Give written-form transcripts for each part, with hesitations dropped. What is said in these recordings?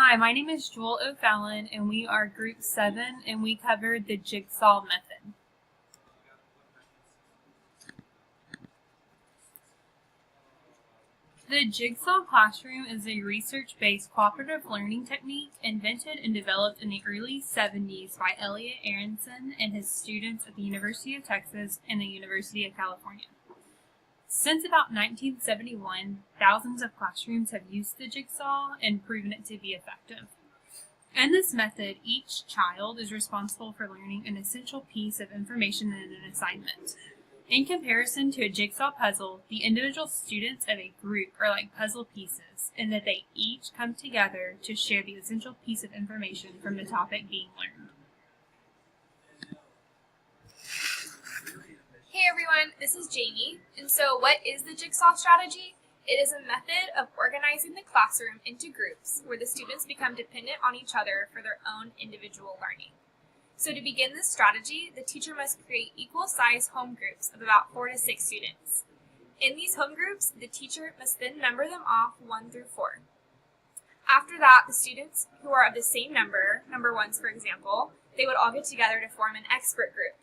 Hi, my name is Jewel O'Fallon, and we are Group 7, and we covered the Jigsaw method. The Jigsaw classroom is a research-based cooperative learning technique invented and developed in the early 70s by Elliot Aronson and his students at the University of Texas and the University of California. Since about 1971, thousands of classrooms have used the jigsaw and proven it to be effective. In this method, each child is responsible for learning an essential piece of information in an assignment. In comparison to a jigsaw puzzle, the individual students of a group are like puzzle pieces in that they each come together to share the essential piece of information from the topic being learned. Hey everyone, this is Jamie. And so what is the jigsaw strategy? It is a method of organizing the classroom into groups where the students become dependent on each other for their own individual learning. So to begin this strategy, the teacher must create equal-sized home groups of about 4 to 6 students. In these home groups, the teacher must then number them off 1 through 4. After that, the students who are of the same number ones for example, they would all get together to form an expert group.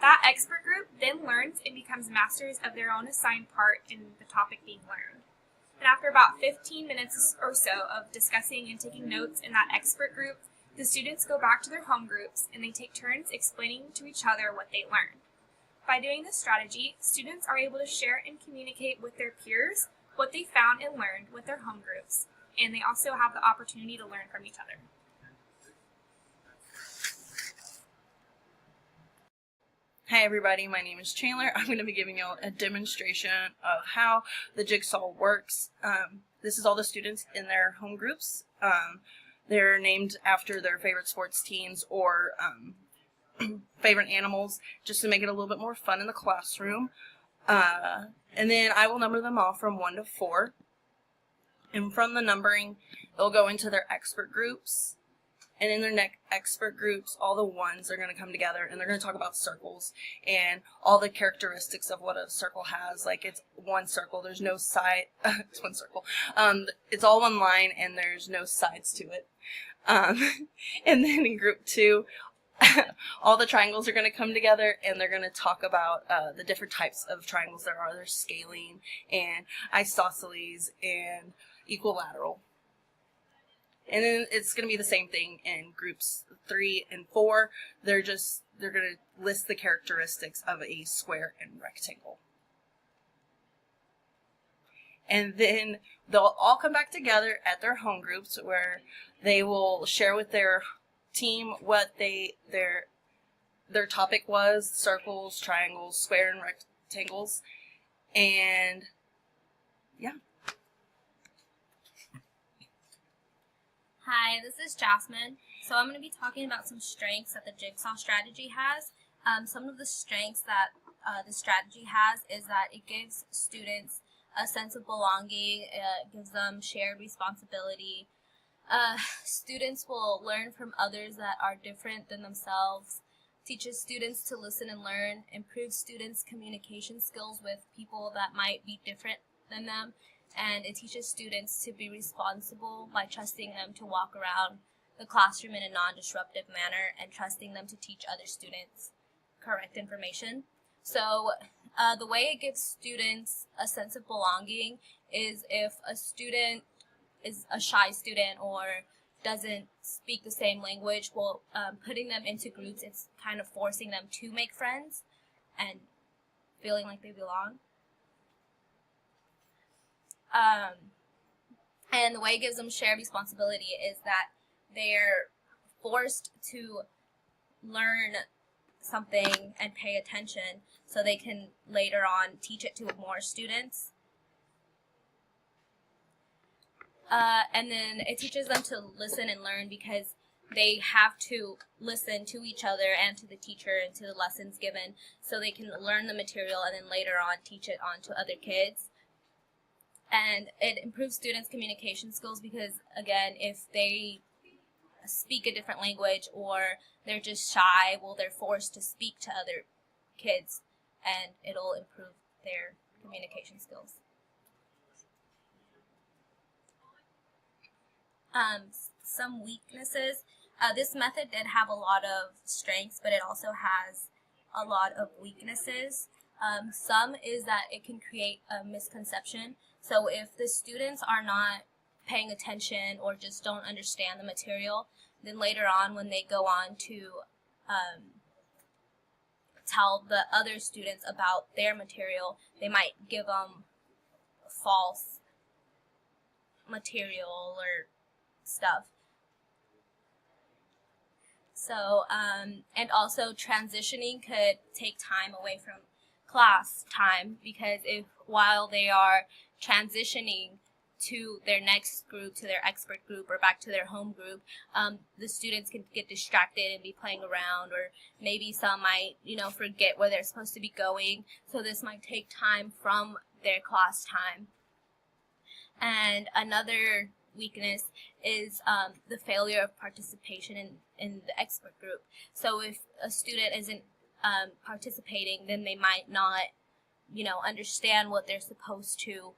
That expert group then learns and becomes masters of their own assigned part in the topic being learned. And after about 15 minutes or so of discussing and taking notes in that expert group, the students go back to their home groups and they take turns explaining to each other what they learned. By doing this strategy, students are able to share and communicate with their peers what they found and learned with their home groups, and they also have the opportunity to learn from each other. Hi everybody, my name is Chandler. I'm going to be giving you a demonstration of how the jigsaw works. This is all the students in their home groups. They're named after their favorite sports teams or favorite animals, just to make it a little bit more fun in the classroom. And then I will number them off from 1 to 4. And from the numbering, they'll go into their expert groups. And in their expert groups, all the ones are going to come together and they're going to talk about circles and all the characteristics of what a circle has. Like, it's one circle, there's no side, it's one circle. It's all one line and there's no sides to it. And then in group 2, all the triangles are going to come together and they're going to talk about the different types of triangles there are. There's scalene and isosceles and equilateral. And then it's going to be the same thing in groups 3 and 4. They're going to list the characteristics of a square and rectangle. And then they'll all come back together at their home groups where they will share with their team what their topic was: circles, triangles, square and rectangles. And yeah. Hi, this is Jasmine. So I'm going to be talking about some strengths that the jigsaw strategy has. Some of the strengths that the strategy has is that it gives students a sense of belonging, it gives them shared responsibility. Students will learn from others that are different than themselves, teaches students to listen and learn, improves students' communication skills with people that might be different than them, and it teaches students to be responsible by trusting them to walk around the classroom in a non-disruptive manner and trusting them to teach other students correct information. So the way it gives students a sense of belonging is if a student is a shy student or doesn't speak the same language, well, putting them into groups, it's kind of forcing them to make friends and feeling like they belong. And the way it gives them shared responsibility is that they're forced to learn something and pay attention so they can later on teach it to more students. And then it teaches them to listen and learn because they have to listen to each other and to the teacher and to the lessons given so they can learn the material and then later on teach it on to other kids. And it improves students' communication skills because, again, if they speak a different language or they're just shy, well, they're forced to speak to other kids and it'll improve their communication skills. Some weaknesses. This method did have a lot of strengths, but it also has a lot of weaknesses. Some is that it can create a misconception. So if the students are not paying attention or just don't understand the material, then later on when they go on to tell the other students about their material, they might give them false material or stuff. So, and also transitioning could take time away from class time, because if while they are transitioning to their next group, to their expert group, or back to their home group, the students can get distracted and be playing around, or maybe some might, forget where they're supposed to be going. So this might take time from their class time. And another weakness is the failure of participation in the expert group. So if a student isn't participating, then they might not, understand what they're supposed to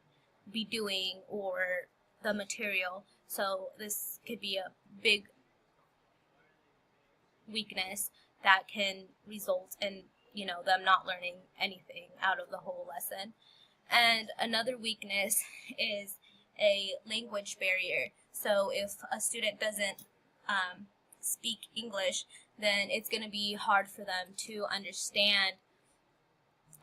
be doing or the material. So this could be a big weakness that can result in, them not learning anything out of the whole lesson. And another weakness is a language barrier. So if a student doesn't speak English, then it's going to be hard for them to understand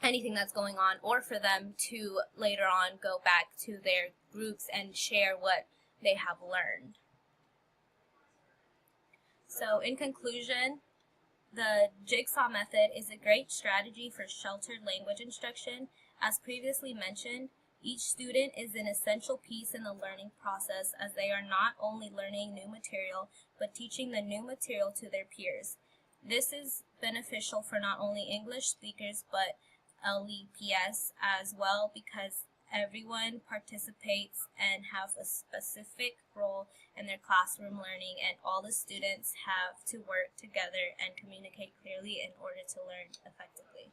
anything that's going on, or for them to later on go back to their groups and share what they have learned. So in conclusion, the Jigsaw method is a great strategy for sheltered language instruction. As previously mentioned, each student is an essential piece in the learning process, as they are not only learning new material, but teaching the new material to their peers. This is beneficial for not only English speakers, but LEPS as well, because everyone participates and have a specific role in their classroom learning, and all the students have to work together and communicate clearly in order to learn effectively.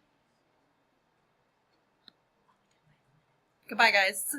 Goodbye, guys.